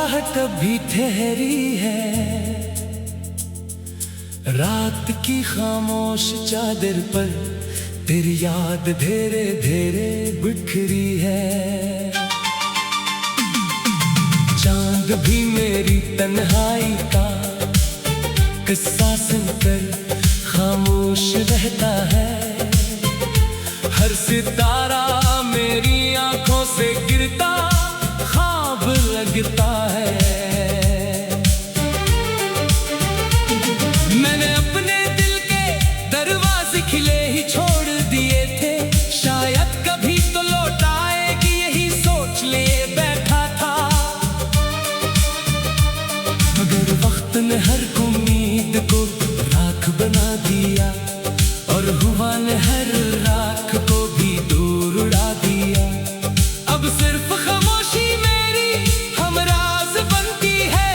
आहट अभी ठहरी है, रात की खामोश चादर पर तेरी याद धीरे धीरे बिखरी है। चांद भी मेरी तन्हाई का किस्सा सुनकर खामोश रहता है। हर सितारा मेरी आंखों से गिरता ख्वाब लगता है। मैंने अपने दिल के दरवाजे खिले ही छोड़ दिए थे, शायद कभी तो लौट आएगी यही सोच लिए बैठा था। मगर वक्त ने हर उम्मीद को राख बना दिया और हुआ ने हर राख को भी दूर उड़ा दिया। अब सिर्फ खामोशी मेरी हमराज बनती है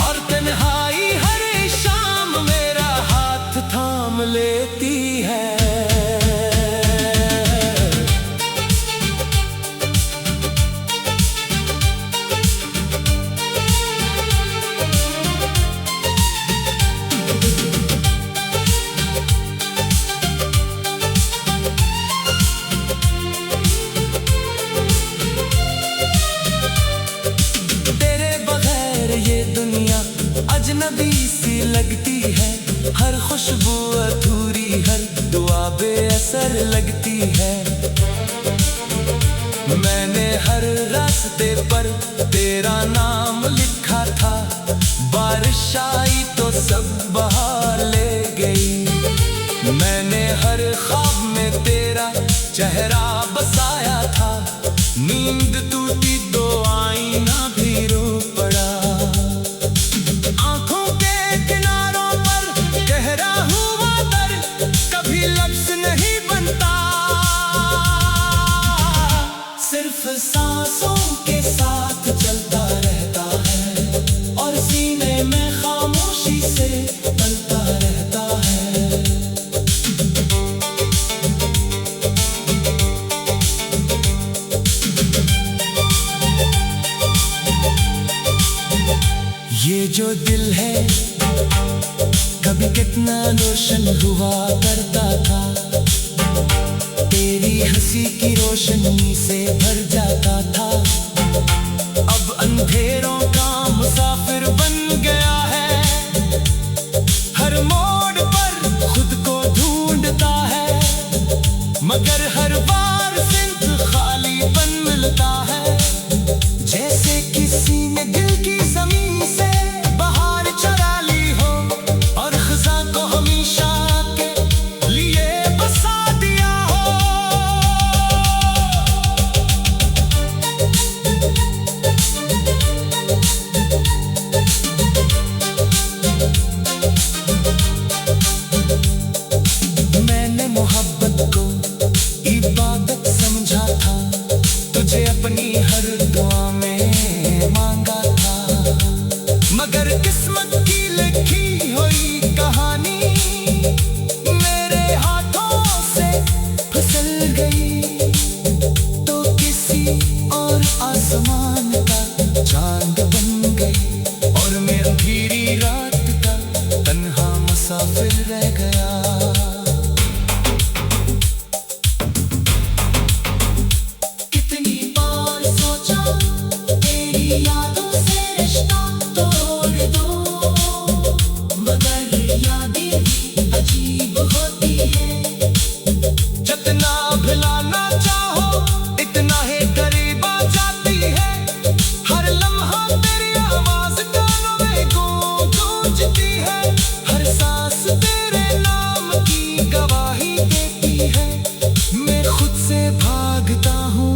और तन्हाई हर शाम मेरा हाथ थाम लेती है। ये दुनिया अजनबी सी लगती है, हर खुशबू अधूरी, हर दुआ बेअसर लगती है। मैंने हर रास्ते पर तेरा नाम लिखा था, बारिश आई तो सब बहा ले गई। मैंने हर ख्वाब में तेरा चेहरा बसाया था, नींद टूटी तो आईना भी रो पड़ा। सिर्फ सांसों के साथ चलता रहता है और सीने में खामोशी से पलता रहता है। ये जो दिल है कभी कितना रोशन हुआ करता था, तेरी हंसी की रोशनी से भर जाता था। अब अंधेरों का मुसाफिर बन गया है, हर मोड़ पर खुद को ढूंढता है। मगर हर बार सिर्फ खालीपन मिलता है, जैसे किसी ने दिल की ज़मीन से बाहर चरा ली हो और ख़ज़ां को हमेशा के लिए बसा दिया हो। मैंने मोहब्बत को इबादत समझा था, तुझे अपनी हर दुआ में मांगा था। मगर किस्मत की लिखी हुई कहानी मेरे हाथों से फिसल गई, तो किसी और आसमान का चांद बन गई और मैं अंधेरी रात का तन्हा मुसाफिर रह गया। यादों से रिश्ता तोड़ दो, मगर यादें भी अजीब होती है। जितना भुलाना चाहो इतना ही करीब आ जाती है, हर लम्हा तेरी आवाज कानों में गूंजती है। हर सांस तेरे नाम की गवाही देती है, मैं खुद से भागता हूँ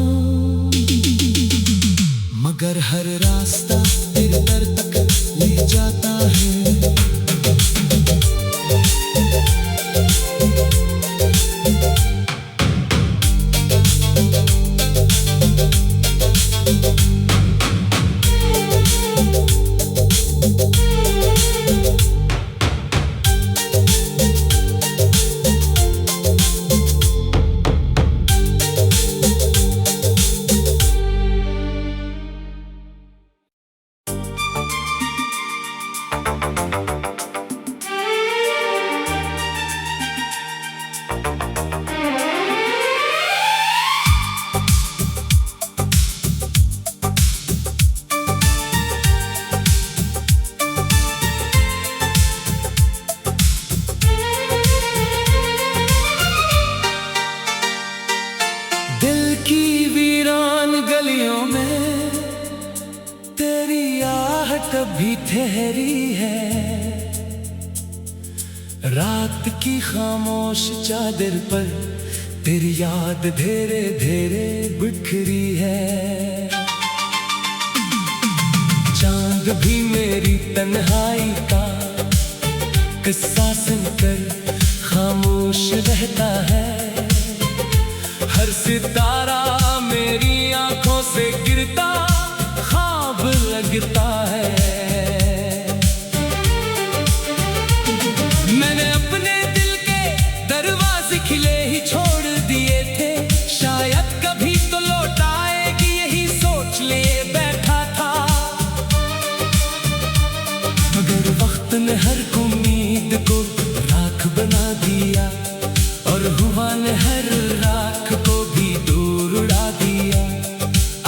मगर हर रास्ता तेरे दर तक ले जाता है। दिल की वीरान गलियों में तेरी आहट अभी ठहरी है। रात की खामोश चादर पर तेरी याद धीरे धीरे बिखरी है। चांद भी मेरी तन्हाई का किस्सा सुनकर खामोश रहता है। हर सितारा मेरी आंखों से गिरता ख्वाब लगता है। मैंने अपने दिल के दरवाजे खिले ही छोड़ दिए थे, शायद कभी तो लौट आएगी यही सोच लिए बैठा था। मगर वक्त ने हर उम्मीद को राख बना दिया और हुआ ने हर राख को भी दूर उड़ा दिया।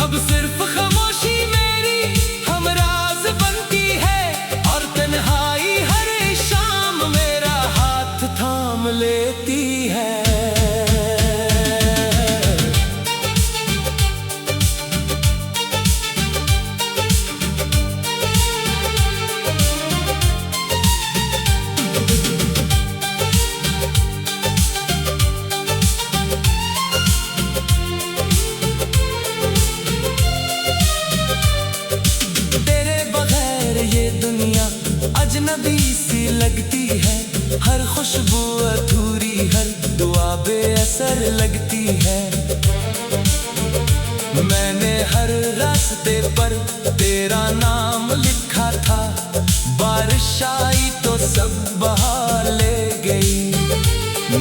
अब सिर्फ खामोशी मेरी हमराज बनती है और तन्हाई हर शाम मेरा हाथ थाम लेती है। अजनबी सी लगती है, हर खुशबू अधूरी, हर दुआ बेअसर लगती है। मैंने हर रास्ते पर तेरा नाम लिखा था, बारिश आई तो सब बहा ले गई।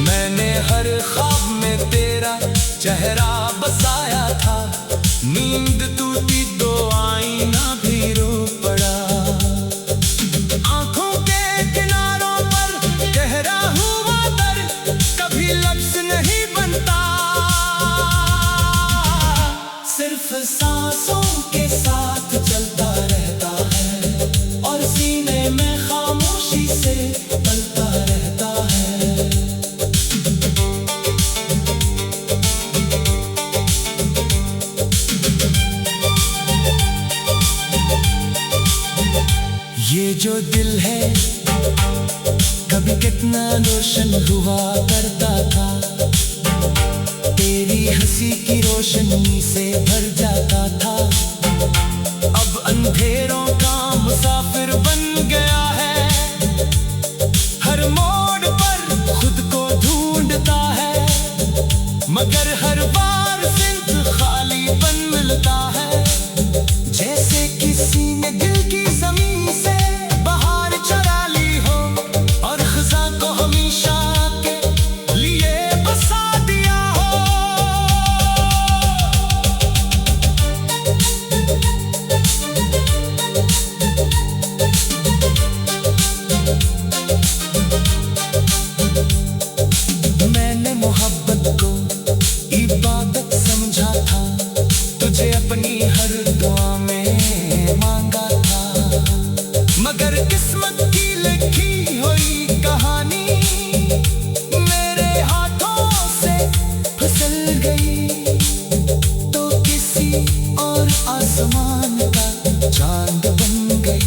मैंने हर ख्वाब में तेरा चेहरा बसाया था, नींद टूटी तो आईना भी रो पड़ा। सिर्फ सांसों के साथ चलता रहता है और सीने में खामोशी से पलता रहता है। ये जो दिल है कभी कितना रोशन हुआ करता था, तेरी हंसी की रोशनी से भर जाता था। अब अंधेरों का मुसाफिर बन गया है, हर मोड़ पर खुद को ढूंढता है। मगर हर बार सिर्फ खालीपन मिलता है, जैसे किसी ने दिल की ज़मीन से बाहर चुरा ली हो और ख़ज़ां को हमेशा के लिए बसा दिया हो। मैंने मोहब्बत को इबादत समझा था, तुझे अपनी हर दुआ में मांगा था। मगर किस्मत की लिखी हुई कहानी मेरे हाथों से फिसल गई, तो किसी और आसमान का चांद बन गई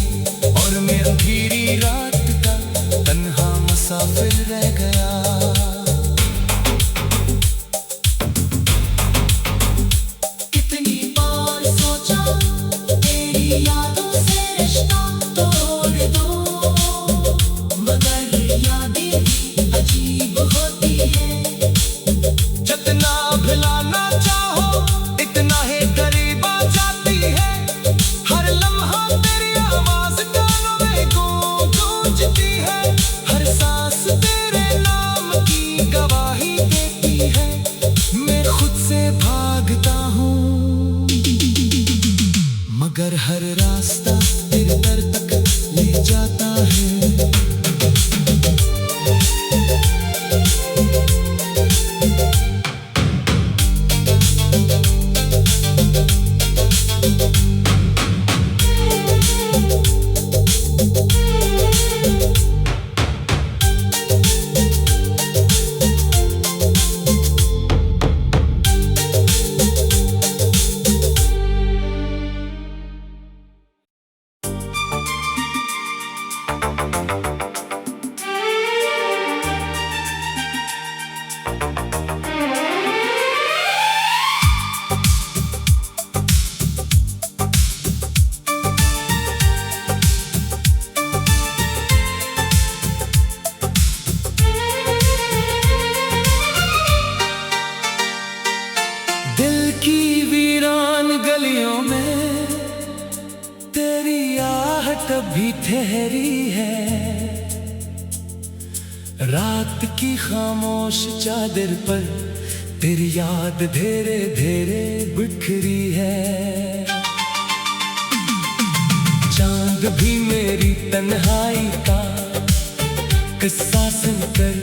और मैं अंधेरी रात का तन्हा मुसाफिर रह गया। यादों से रिश्ता तोड़ दो, मगर यादें भी अजीब होती है। जितना भुलाना चाहो इतना ही करीब आ जाती है। हर लम्हा तेरी आवाज कानों में गूंजती है, हर सांस तेरे नाम की गवाही देती है। मैं खुद से भागता हूँ मगर हर रास्ता तेरे दर तक ले जाता है। दिल की वीरान गलियों में तेरी आहट भी ठहरी है। रात की खामोश चादर पर तेरी याद धीरे धीरे बिखरी है। चांद भी मेरी तन्हाई का किस्सा सुनकर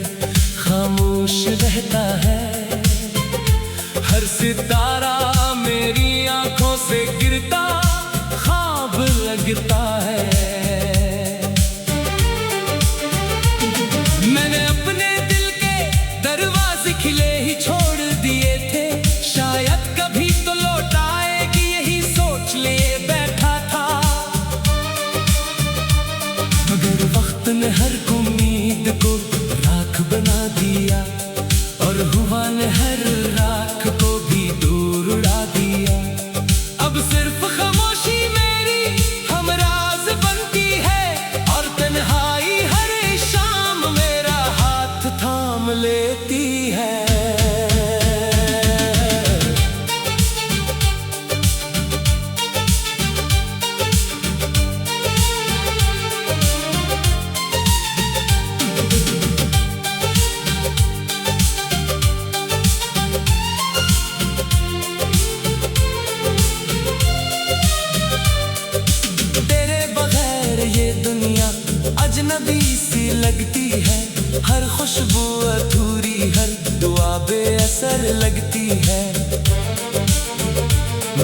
खामोश रहता है। हर सितारा मेरी आंखों से गिरता ख्वाब लगता है। मैंने अपने दिल के दरवाजे खिले ही छोड़ दिए थे, शायद कभी तो लौट आएगी यही सोच लिए बैठा था। मगर वक्त ने हर उम्मीद को राख बना दिया और हुआ ने हर राख को भी दूर उड़ा दिया। अब सिर्फ खामोशी मेरी हमराज बनती है और तन्हाई हर शाम मेरा हाथ थाम लेती है। अजनबी सी लगती है, हर खुशबू अधूरी, हर दुआ बेअसर लगती है।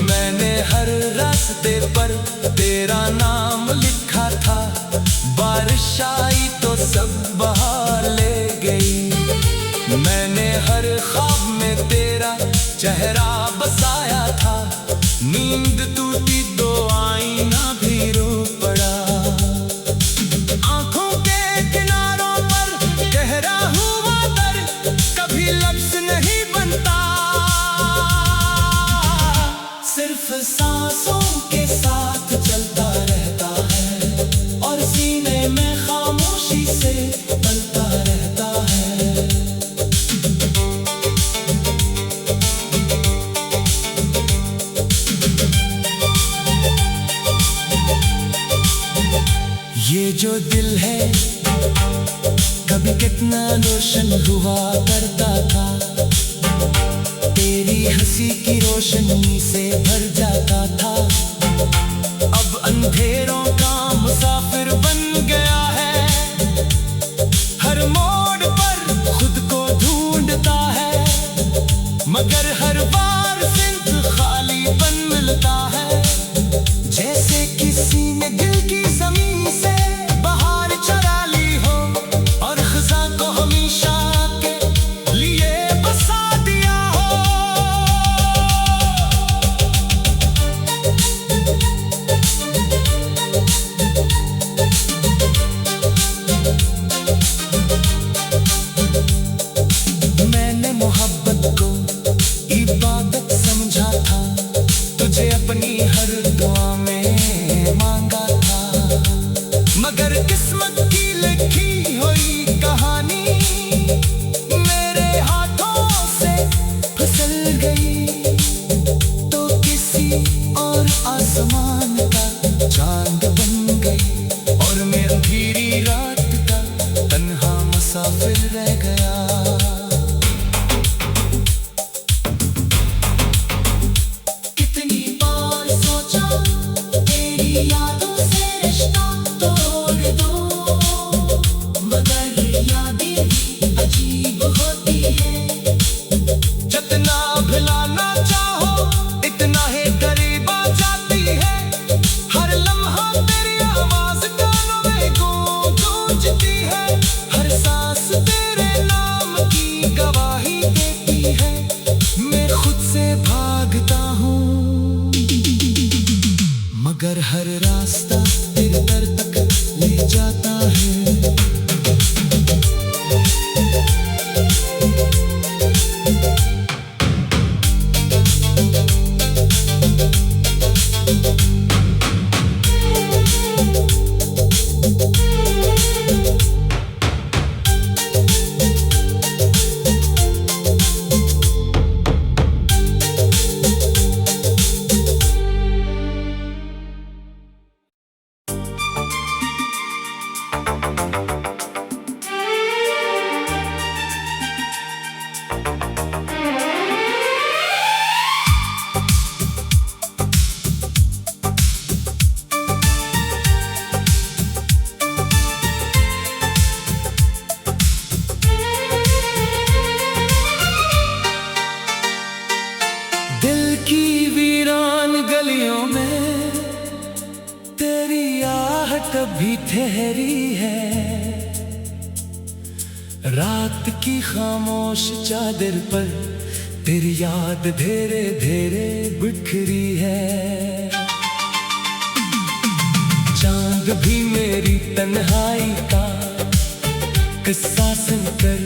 मैंने हर रास्ते पर तेरा नाम लिखा था, बारिश आई तो सब बहा ले गई। मैंने हर ख्वाब में तेरा चेहरा बसाया था, नींद टूटी तो आईना भी रो पड़ा। सिर्फ सांसों के साथ चलता रहता है और सीने में खामोशी से पलता रहता है। ये जो दिल है कभी कितना रोशन हुआ करता था, तेरी हंसी की रोशनी से भर जाता था। अब अंधेरों का मुसाफिर बन गया है, हर मोड़ पर खुद को ढूंढता है। मगर हर बार सिर्फ खालीपन मिलता है, जैसे किसी ने दिल की ज़मीन से बाहर चरा ली हो और खज़ां को हमेशा के लिए बसा दिया हो। मैंने मोहब्बत को इबादत समझा था, तुझे अपनी हर दुआ में मांगा था। मगर किस्मत की लिखी हुई कहानी मेरे हाथों से फिसल गई, तो किसी और आसमान का चांद बन गई और मैं अंधेरी रात का तन्हा मुसाफिर रह गया। यादों से रिश्ता तोड़ दो, मगर यादें भी अजीब होती है। जितना भुलाना चाहो इतना ही करीब आ जाती है। हर लम्हा तेरी आवाज कानों में गूंजती है, हर सांस तेरे नाम की गवाही देती है। मैं खुद से भागता हूँ मगर हर रास्ता तेरे दर तक ले जाता है। दिल की वीरान गलियों में तेरी आहट भी ठहरी है। रात की खामोश चादर पर तेरी याद धीरे धीरे बिखरी है। चांद भी मेरी तन्हाई का किस्सा सुनकर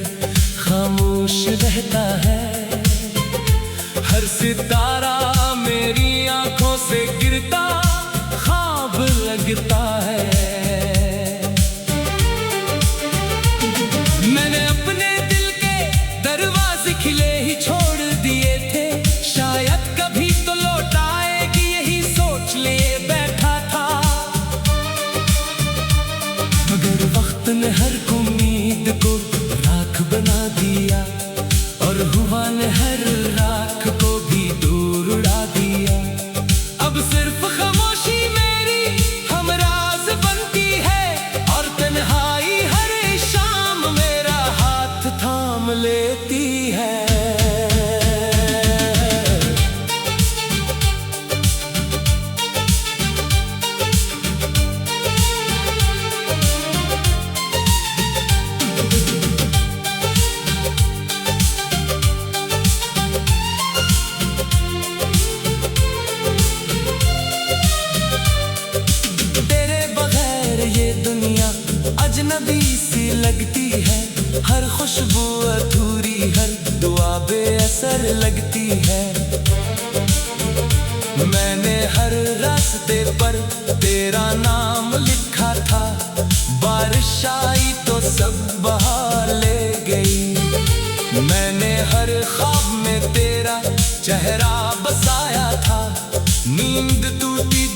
खामोश रहता है। हर सितारा मेरी आंखों से गिरता ख्वाब लगता है। मैंने अपने दिल के दरवाजे खिले ही छोड़ दिए थे, शायद कभी तो लौट आएगी यही सोच लिए बैठा था। मगर वक्त ने हर उम्मीद को राख बना दिया और हुआ ने हर राख को भी दूर उड़ा दिया। अब सिर्फ खामोशी मेरी हमराज बनती है और तन्हाई हर शाम मेरा हाथ थाम लेती है। अजनबी सी लगती है, हर खुशबू अधूरी, हर दुआ बेअसर लगती है। मैंने हर रास्ते पर तेरा नाम लिखा था, बारिश आई तो सब बहा ले गई। मैंने हर ख्वाब में तेरा चेहरा बसाया था, नींद टूटी